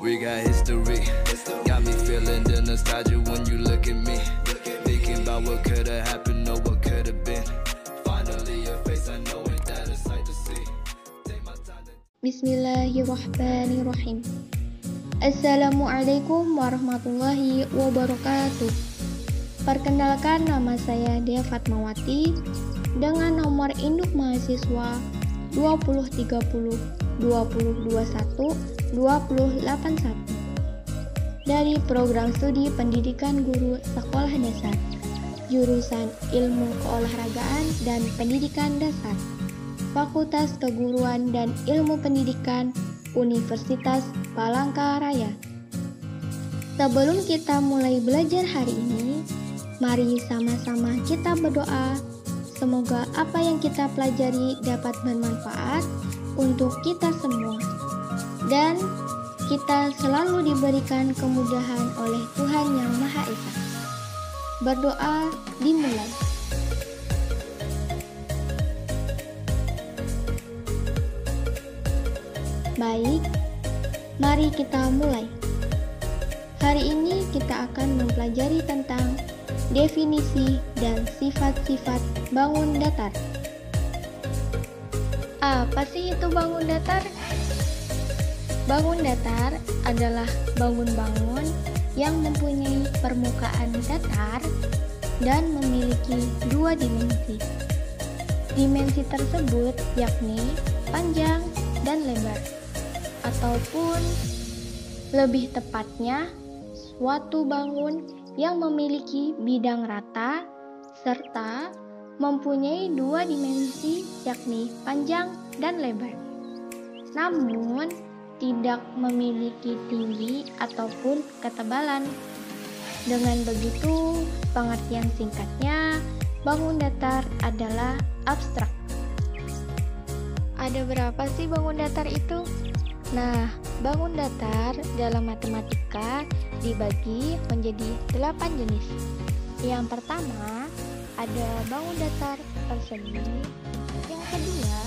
We got history. Got me feeling the nostalgia when you look at me. Thinking about what could have happened or what could have been. Finally your face, I know it, that a sight to see. Take my time to... Bismillahirrahmanirrahim. Assalamualaikum warahmatullahi wabarakatuh. Perkenalkan, nama saya Dea Fatmawati dengan nomor induk mahasiswa 2030 2021 2081 dari program studi pendidikan guru sekolah dasar jurusan Ilmu Keolahragaan dan Pendidikan Dasar, Fakultas Keguruan dan Ilmu Pendidikan Universitas Palangkaraya. Sebelum kita mulai belajar hari ini, mari sama-sama kita berdoa. Semoga apa yang kita pelajari dapat bermanfaat untuk kita semua, dan kita selalu diberikan kemudahan oleh Tuhan Yang Maha Esa. Berdoa dimulai. Baik, mari kita mulai. Hari ini kita akan mempelajari tentang definisi dan sifat-sifat bangun datar. Apa sih itu bangun datar? Bangun datar adalah bangun-bangun yang mempunyai permukaan datar dan memiliki dua dimensi. Dimensi tersebut yakni panjang dan lebar, ataupun lebih tepatnya suatu bangun yang memiliki bidang rata serta mempunyai dua dimensi yakni panjang dan lebar, namun tidak memiliki tinggi ataupun ketebalan. Dengan begitu, pengertian singkatnya, bangun datar adalah abstrak. Ada berapa sih bangun datar itu? Nah, bangun datar dalam matematika dibagi menjadi 8 jenis. Yang pertama, ada bangun datar persegi. Yang kedua,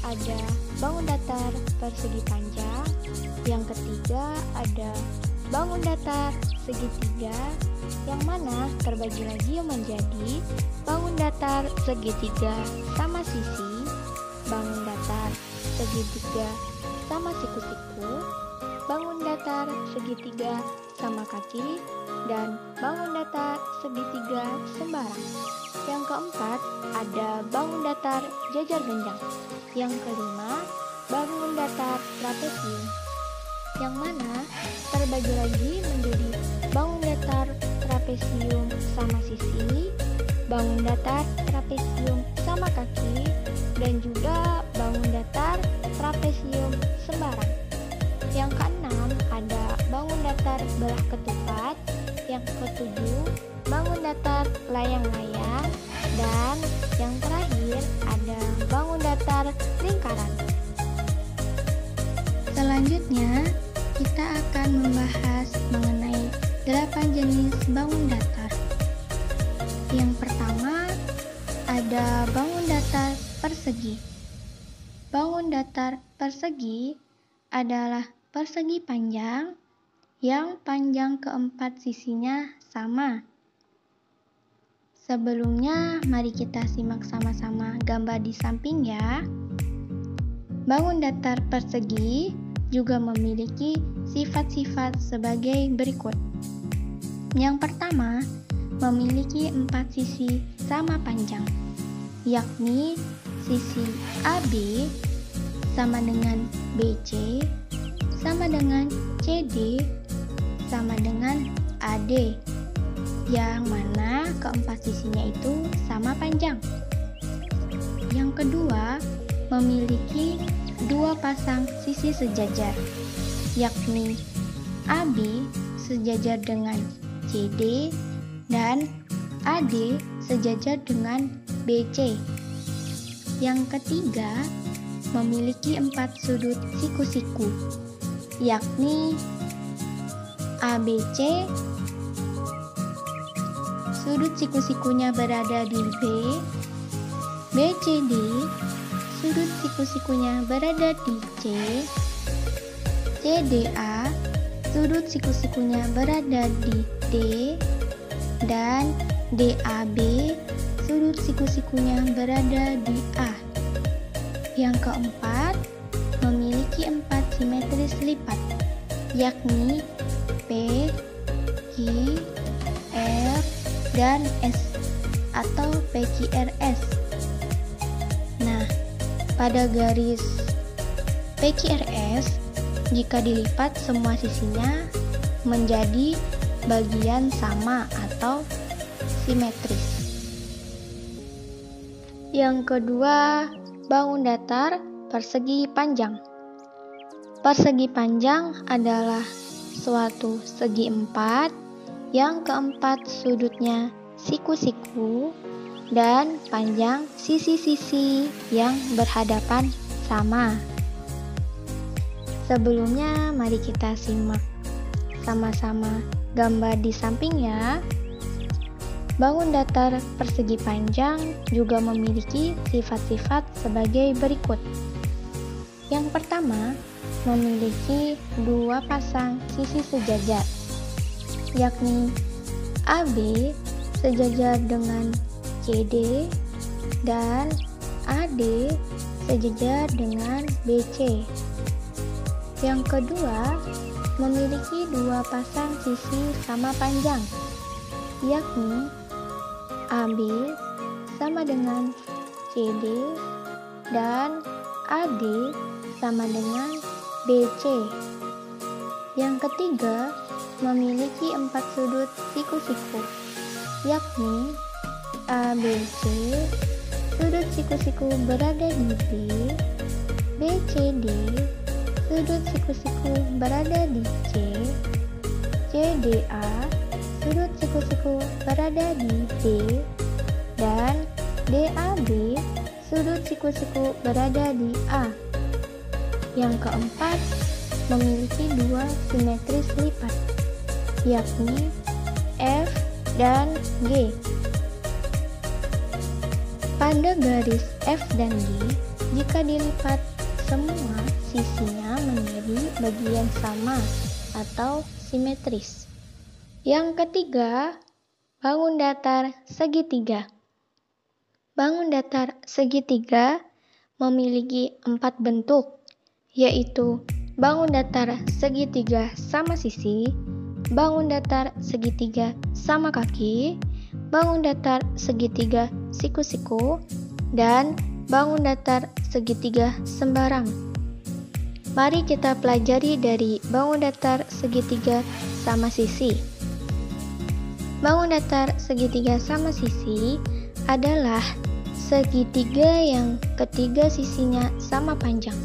ada bangun datar persegi panjang. Yang ketiga, ada bangun datar segitiga, yang mana terbagi lagi menjadi bangun datar segitiga sama sisi, bangun datar segitiga sama siku-siku, bangun datar segitiga sama kaki, dan bangun datar segitiga sembarang. Yang keempat, ada bangun datar jajar genjang. Yang kelima, bangun datar trapesium, yang mana terbagi lagi menjadi bangun datar trapesium sama sisi, bangun datar trapesium sama kaki, dan juga bangun datar trapesium sembarang. Yang keenam, ada bangun datar belah ketupat. Yang ketujuh, bangun datar layang-layang. Dan yang terakhir, ada bangun datar lingkaran. Selanjutnya, kita akan membahas mengenai 8 jenis bangun datar. Yang pertama, ada bangun datar persegi. Bangun datar persegi adalah persegi panjang yang panjang keempat sisinya sama. Sebelumnya, mari kita simak sama-sama gambar di samping ya. Bangun datar persegi juga memiliki sifat-sifat sebagai berikut. Yang pertama, memiliki 4 sisi sama panjang, yakni sisi AB sama dengan BC, sama dengan CD, sama dengan AD, yang mana keempat sisinya itu sama panjang. Yang kedua, memiliki 2 pasang sisi sejajar, yakni AB sejajar dengan CD dan AD sejajar dengan BC. Yang ketiga, memiliki 4 sudut siku-siku, yakni ABC sudut siku-sikunya berada di B, BCD sudut siku-sikunya berada di C, CDA sudut siku-sikunya berada di D, dan DAB, sudut siku-sikunya berada di A. Yang keempat, memiliki 4 simetris lipat, yakni P, Q, R, dan S atau PQRS. Nah, pada garis PQRS, jika dilipat semua sisinya menjadi bagian sama atau simetris. Yang kedua, bangun datar persegi panjang. Persegi panjang adalah suatu segi 4 yang keempat sudutnya siku-siku dan panjang sisi-sisi yang berhadapan sama. Sebelumnya, mari kita simak sama-sama gambar di sampingnya. Bangun datar persegi panjang juga memiliki sifat-sifat sebagai berikut. Yang pertama, memiliki 2 pasang sisi sejajar, yakni AB sejajar dengan CD dan AD sejajar dengan BC. Yang kedua, memiliki 2 pasang sisi sama panjang, yakni AB sama dengan CD dan AD sama dengan BC. Yang ketiga, memiliki 4 sudut siku-siku, yakni ABC, sudut siku-siku berada di B, BCD, sudut siku-siku berada di C, CDA, sudut siku-siku berada di D, dan DAB, sudut siku-siku berada di A. Yang keempat, memiliki 2 simetris lipat, yakni F dan G. Pada garis F dan G, jika dilipat semua sisinya menjadi bagian sama atau simetris. Yang ketiga, bangun datar segitiga. Bangun datar segitiga memiliki 4 bentuk, yaitu bangun datar segitiga sama sisi, bangun datar segitiga sama kaki, bangun datar segitiga siku-siku, dan bangun datar segitiga sembarang. Mari kita pelajari dari bangun datar segitiga sama sisi. Bangun datar segitiga sama sisi adalah segitiga yang ketiga sisinya sama panjang,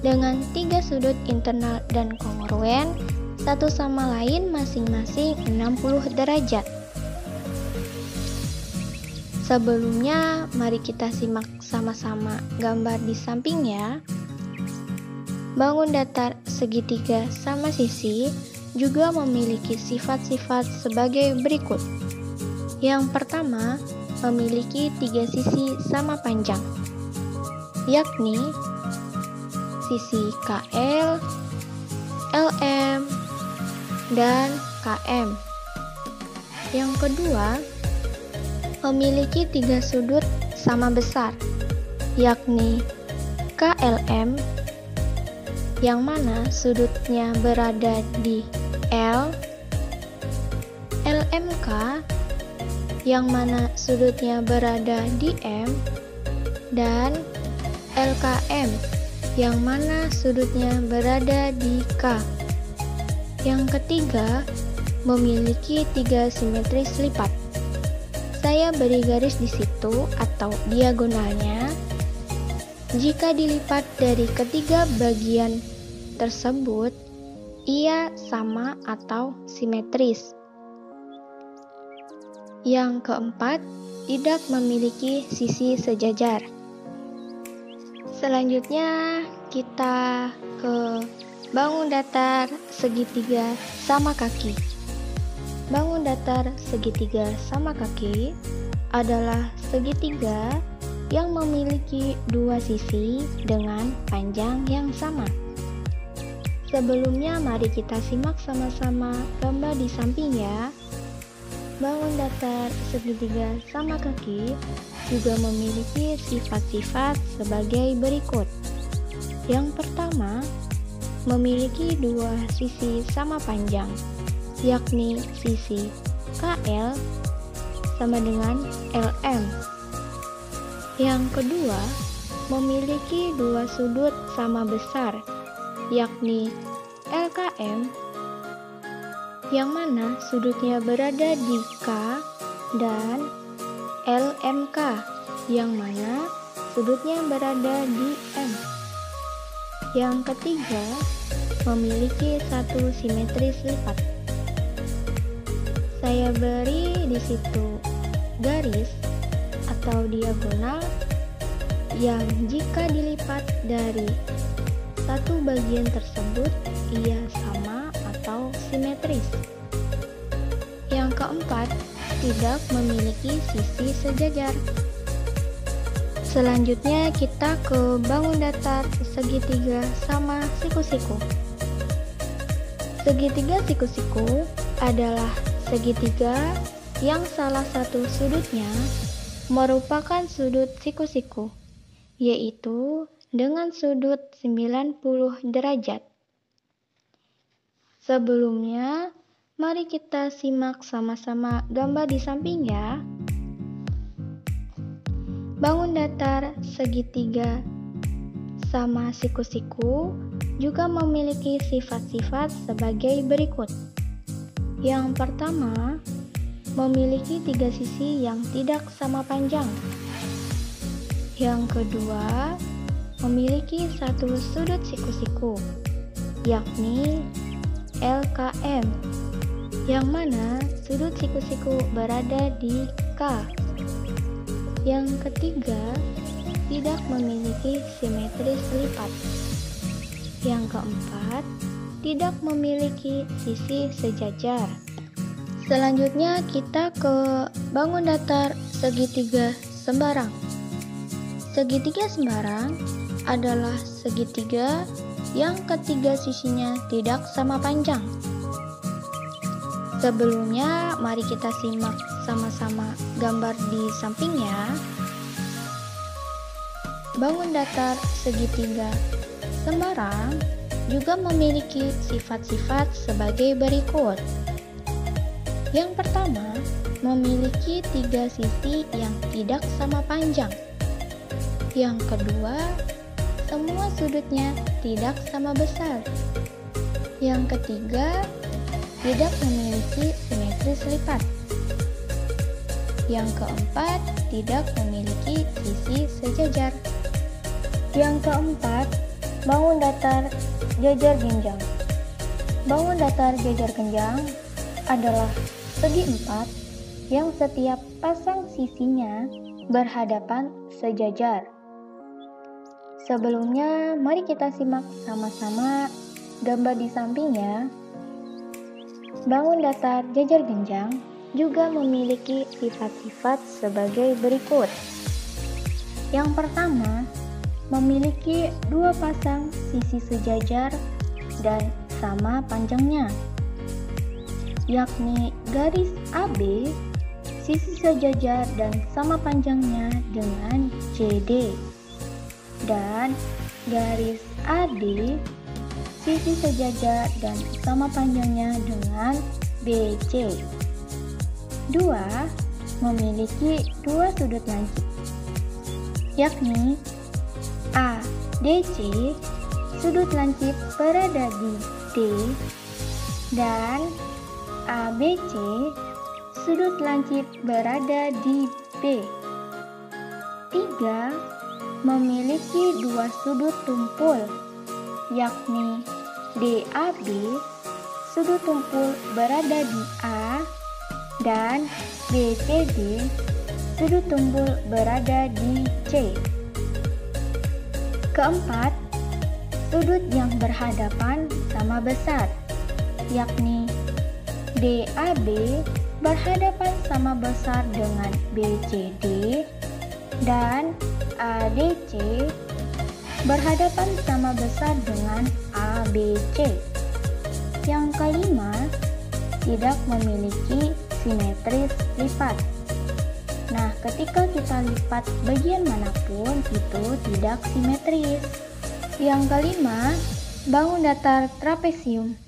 dengan 3 sudut internal dan kongruen satu sama lain masing-masing 60 derajat. Sebelumnya, mari kita simak sama-sama gambar di sampingnya. Bangun datar segitiga sama sisi juga memiliki sifat-sifat sebagai berikut. Yang pertama, memiliki 3 sisi sama panjang, yakni sisi KL, LM, dan KM. Yang kedua, memiliki 3 sudut sama besar, yakni KLM, yang mana sudutnya berada di L, LMK, yang mana sudutnya berada di M, dan LKM, yang mana sudutnya berada di K. Yang ketiga, memiliki 3 simetris lipat. Saya beri garis di situ atau diagonalnya. Jika dilipat dari ketiga bagian tersebut, ia sama atau simetris. Yang keempat, tidak memiliki sisi sejajar. Selanjutnya, kita ke bangun datar segitiga sama kaki. Bangun datar segitiga sama kaki adalah segitiga yang memiliki 2 sisi dengan panjang yang sama. Sebelumnya mari kita simak sama-sama gambar di samping ya. Bangun datar segitiga sama kaki juga memiliki sifat-sifat sebagai berikut. Yang pertama, memiliki dua sisi sama panjang, yakni sisi KL sama dengan LM. Yang kedua, memiliki dua sudut sama besar, yakni LKM, yang mana sudutnya berada di K, dan LMK, yang mana sudutnya berada di M. Yang ketiga, memiliki satu simetris lipat. Saya beri di situ garis atau diagonal yang jika dilipat dari satu bagian tersebut ia sama atau simetris. Yang keempat, tidak memiliki sisi sejajar. Selanjutnya kita ke bangun datar segitiga sama siku-siku. Segitiga siku-siku adalah segitiga yang salah satu sudutnya merupakan sudut siku-siku, yaitu dengan sudut 90 derajat. Sebelumnya, mari kita simak sama-sama gambar di samping ya. Bangun datar segitiga sama siku-siku juga memiliki sifat-sifat sebagai berikut. Yang pertama, memiliki tiga sisi yang tidak sama panjang. Yang kedua, memiliki satu sudut siku-siku, yakni LKM, yang mana sudut siku-siku berada di K. Yang ketiga, tidak memiliki simetris lipat. Yang keempat, tidak memiliki sisi sejajar. Selanjutnya kita ke bangun datar segitiga sembarang. Segitiga sembarang adalah segitiga yang ketiga sisinya tidak sama panjang. Sebelumnya, mari kita simak sama-sama gambar di sampingnya. Bangun datar segitiga sembarang juga memiliki sifat-sifat sebagai berikut. Yang pertama, memiliki tiga sisi yang tidak sama panjang. Yang kedua, semua sudutnya tidak sama besar. Yang ketiga, tidak memiliki simetris lipat. Yang keempat, tidak memiliki sisi sejajar. Yang keempat, bangun datar jajar genjang. Bangun datar jajar genjang adalah segi empat yang setiap pasang sisinya berhadapan sejajar. Sebelumnya, mari kita simak sama-sama gambar di sampingnya. Bangun datar jajar genjang juga memiliki sifat-sifat sebagai berikut. Yang pertama, memiliki dua pasang sisi sejajar dan sama panjangnya, yakni garis AB, sisi sejajar dan sama panjangnya dengan CD, dan garis AD, sisi sejajar dan sama panjangnya dengan BC. Dua, memiliki dua sudut lancip, yakni ADC, sudut lancip berada di D, dan ABC, sudut lancip berada di B. Tiga, memiliki dua sudut tumpul, yakni DAB, sudut tumpul berada di A, dan BCD, sudut tumpul berada di C. Keempat, sudut yang berhadapan sama besar, yakni DAB berhadapan sama besar dengan BCD, dan ADC berhadapan sama besar dengan ABC. Yang kelima, tidak memiliki simetris lipat. Nah, ketika kita lipat bagian manapun itu tidak simetris. Yang kelima, bangun datar trapesium.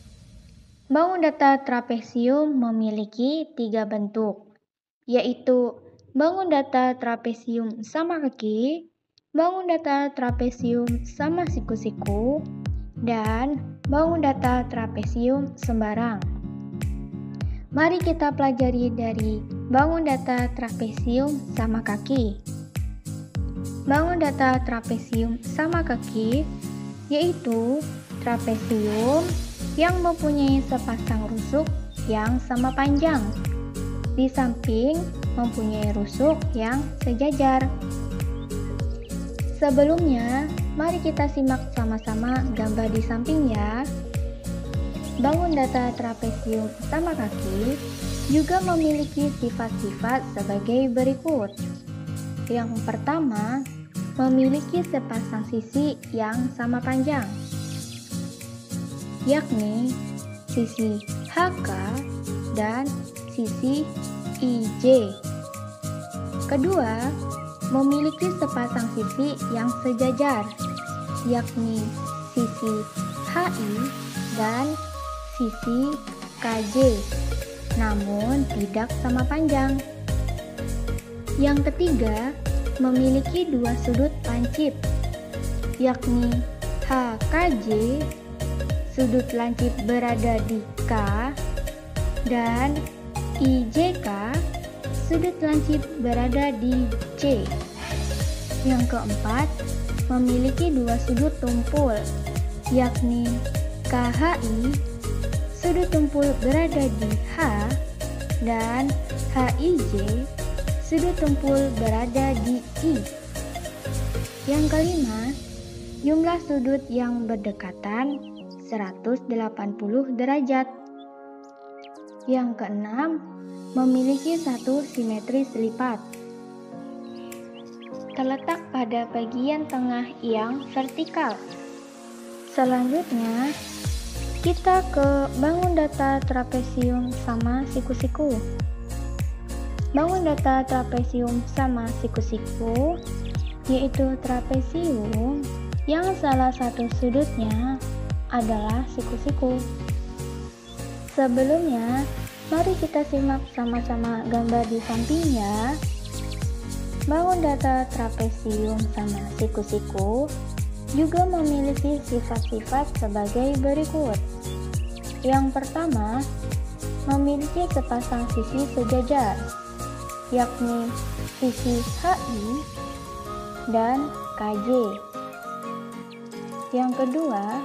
Bangun datar trapesium memiliki 3 bentuk, yaitu bangun datar trapesium sama kaki, bangun datar trapesium sama siku-siku, dan bangun datar trapesium sembarang. Mari kita pelajari dari bangun datar trapesium sama kaki. Bangun datar trapesium sama kaki yaitu trapesium yang mempunyai sepasang rusuk yang sama panjang. Di samping mempunyai rusuk yang sejajar. Sebelumnya, mari kita simak sama-sama gambar di samping ya. Bangun datar trapesium sama kaki juga memiliki sifat-sifat sebagai berikut. Yang pertama, memiliki sepasang sisi yang sama panjang, yakni sisi HK dan sisi IJ. Kedua, memiliki sepasang sisi yang sejajar, yakni sisi HI dan sisi KJ, namun tidak sama panjang. Yang ketiga, memiliki 2 sudut lancip, yakni HKJ, sudut lancip berada di K, dan IJK, sudut lancip berada di C. Yang keempat, memiliki 2 sudut tumpul, yakni KHI, sudut tumpul berada di H, dan HIJ, sudut tumpul berada di I. Yang kelima, jumlah sudut yang berdekatan 180 derajat. Yang keenam, memiliki 1 simetris lipat. Terletak pada bagian tengah yang vertikal. Selanjutnya, kita ke bangun datar trapesium sama siku-siku. Bangun datar trapesium sama siku-siku yaitu trapesium yang salah satu sudutnya adalah siku-siku. Sebelumnya, mari kita simak sama-sama gambar di sampingnya. Bangun datar trapesium sama siku-siku juga memiliki sifat-sifat sebagai berikut. Yang pertama, memiliki sepasang sisi sejajar, yakni sisi HI dan KJ. Yang kedua,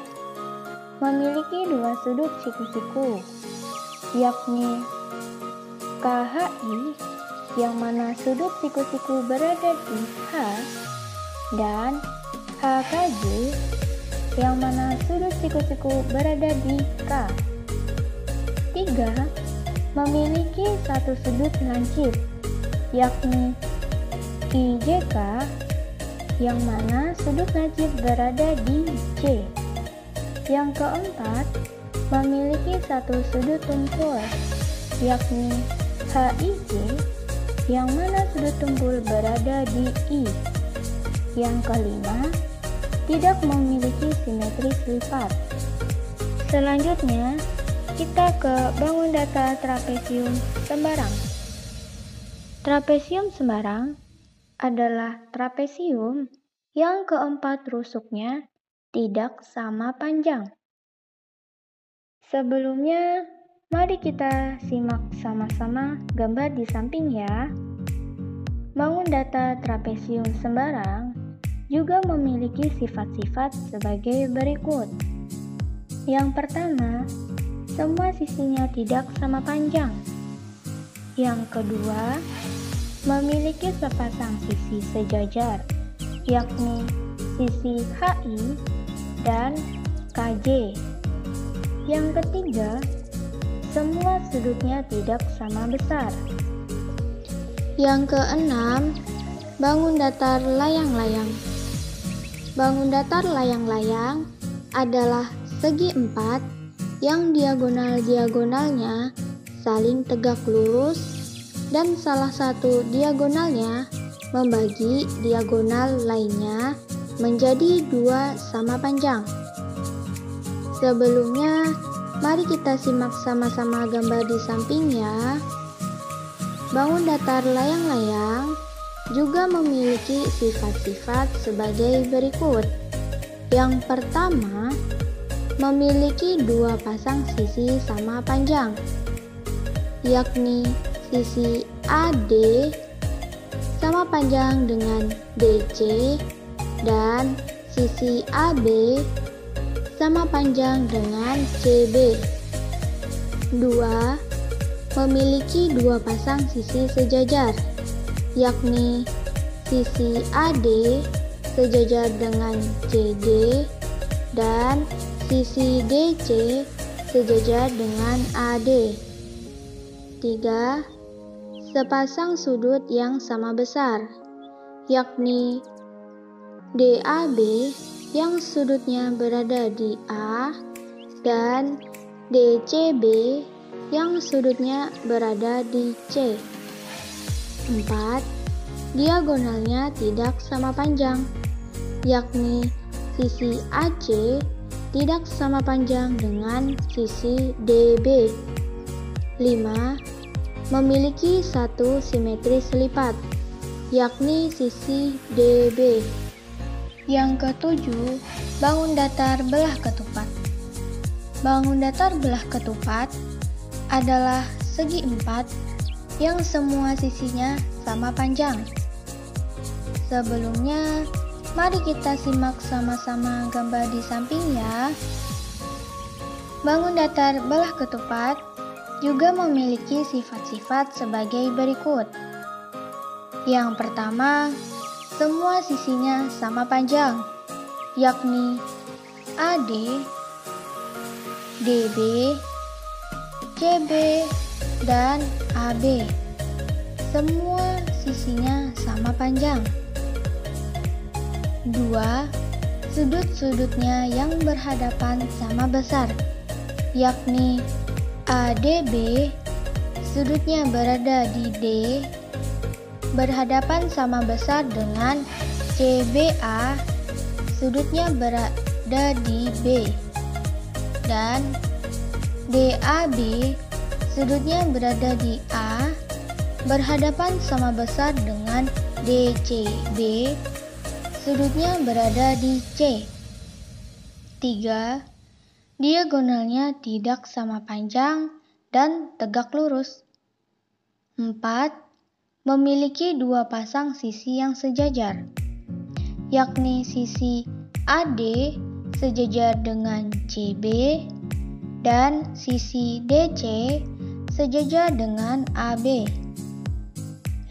memiliki 2 sudut siku-siku, yakni KHI yang mana sudut siku-siku berada di H, dan HKJ yang mana sudut siku-siku berada di K. 3. Memiliki 1 sudut lancip, yakni IJK yang mana sudut lancip berada di C. Yang keempat, memiliki 1 sudut tumpul, yakni HIJ yang mana sudut tumpul berada di I. Yang kelima, tidak memiliki simetris lipat. Selanjutnya, kita ke bangun datar trapesium sembarang. Trapesium sembarang adalah trapesium yang keempat rusuknya tidak sama panjang. Sebelumnya, mari kita simak sama-sama gambar di samping ya. Bangun datar trapesium sembarang juga memiliki sifat-sifat sebagai berikut. Yang pertama, semua sisinya tidak sama panjang. Yang kedua, memiliki sepasang sisi sejajar, yakni sisi HI dan KJ. Yang ketiga, semua sudutnya tidak sama besar. Yang keenam, bangun datar layang-layang. Bangun datar layang-layang adalah segi empat yang diagonal-diagonalnya saling tegak lurus dan salah satu diagonalnya membagi diagonal lainnya menjadi dua sama panjang. Sebelumnya, mari kita simak sama-sama gambar di sampingnya. Bangun datar layang-layang juga memiliki sifat-sifat sebagai berikut. Yang pertama, memiliki dua pasang sisi sama panjang, yakni sisi AD sama panjang dengan DC dan sisi AB sama panjang dengan CB. 2. Memiliki dua pasang sisi sejajar, yakni sisi AD sejajar dengan CD dan sisi DC sejajar dengan AD. 3. Sepasang sudut yang sama besar, yakni DAB yang sudutnya berada di A dan DCB yang sudutnya berada di C. 4. Diagonalnya tidak sama panjang, yakni sisi AC tidak sama panjang dengan sisi DB. 5. Memiliki satu simetris lipat, yakni sisi DB. Yang ketujuh, bangun datar belah ketupat. Bangun datar belah ketupat adalah segi empat yang semua sisinya sama panjang. Sebelumnya, mari kita simak sama-sama gambar di sampingnya. Bangun datar belah ketupat juga memiliki sifat-sifat sebagai berikut. Yang pertama, semua sisinya sama panjang, yakni AD, DB, CB, dan AB. Semua sisinya sama panjang. 2. Sudut-sudutnya yang berhadapan sama besar, yakni ADB, sudutnya berada di D, berhadapan sama besar dengan CBA, sudutnya berada di B, dan DAB, sudutnya berada di A, berhadapan sama besar dengan DCB, sudutnya berada di C. 3. Diagonalnya tidak sama panjang dan tegak lurus. 4. Memiliki dua pasang sisi yang sejajar, yakni sisi AD sejajar dengan CB dan sisi DC sejajar dengan AB.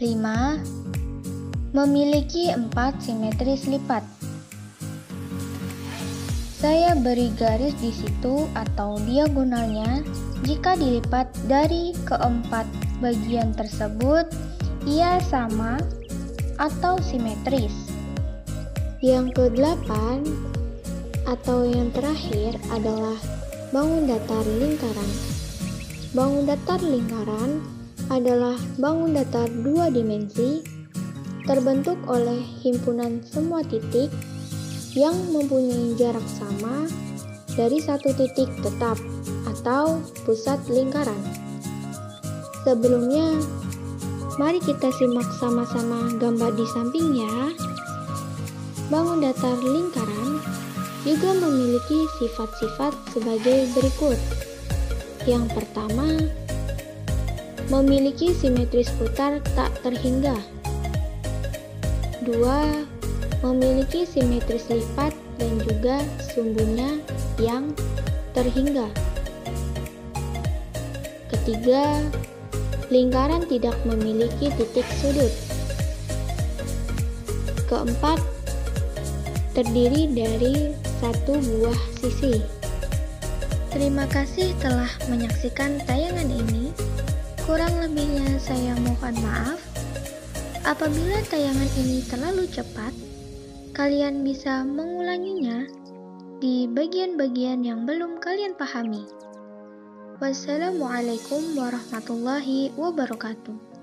5. Memiliki 4 simetris lipat. Saya beri garis di situ atau diagonalnya jika dilipat dari keempat bagian tersebut ia sama atau simetris. Yang ke-8 atau yang terakhir adalah bangun datar lingkaran. Bangun datar lingkaran adalah bangun datar dua dimensi terbentuk oleh himpunan semua titik yang mempunyai jarak sama dari satu titik tetap atau pusat lingkaran. Sebelumnya, mari kita simak sama-sama gambar di sampingnya. Bangun datar lingkaran juga memiliki sifat-sifat sebagai berikut. Yang pertama, memiliki simetris putar tak terhingga. 2. Memiliki simetris lipat dan juga sumbunya yang terhingga. Ketiga, lingkaran tidak memiliki titik sudut. Keempat, terdiri dari satu buah sisi. Terima kasih telah menyaksikan tayangan ini. Kurang lebihnya saya mohon maaf. Apabila tayangan ini terlalu cepat, kalian bisa mengulanginya di bagian-bagian yang belum kalian pahami. Wassalamualaikum warahmatullahi wabarakatuh.